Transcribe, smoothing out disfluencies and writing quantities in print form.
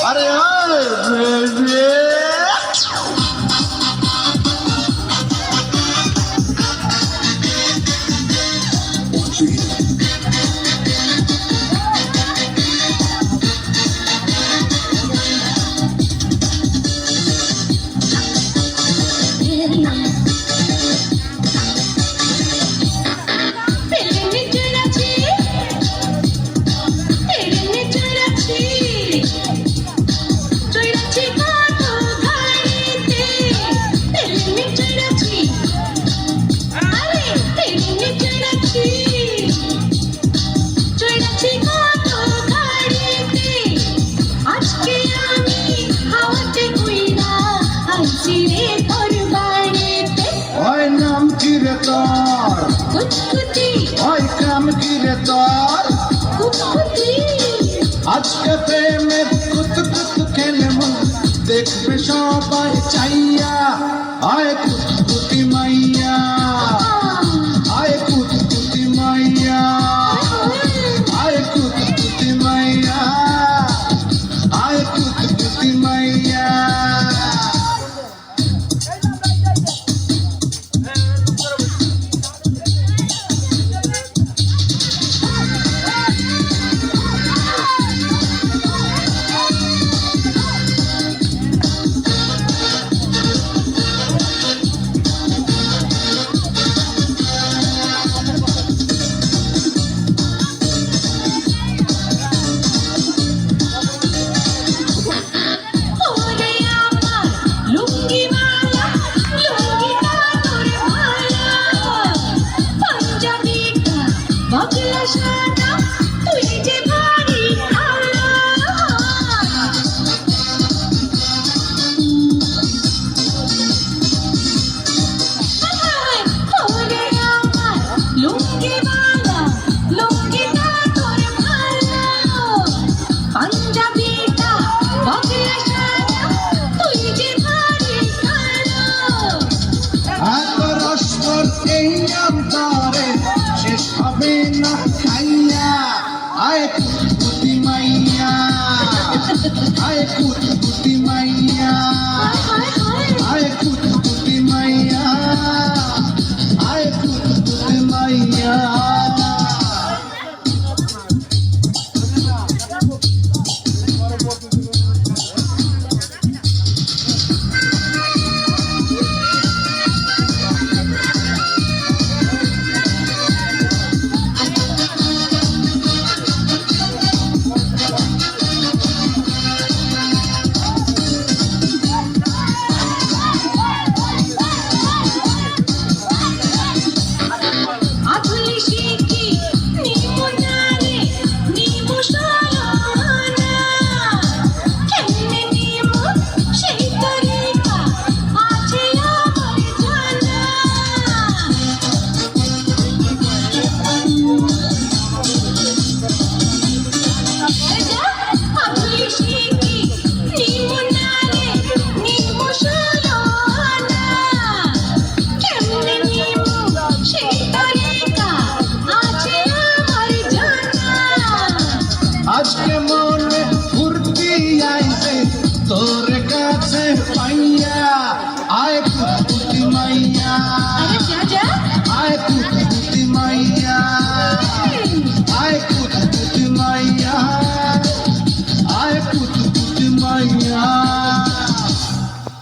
अरे ओए बेबी আজকে প্রেমের কুতকুত খেলে মন দেখবে সবাই চাইয়া আয় কুতকুতি মাইয়া আয় কুতকুতি মাইয়া আয় কুতকুতি মাইয়া আয় কুতকুতি মাইয়া Ay kutukuti maiya, ay kutukuti maiya, ay kutukuti maiya, ay kutukuti maiya. আজকে মনে ফুর্তি আইছে তোর কাছে পাইয়া আয় কুতকুতি মাইয়া আয় কুতকুতি মাইয়া আয় কুতকুতি মাইয়া আয় কুতকুতি মাইয়া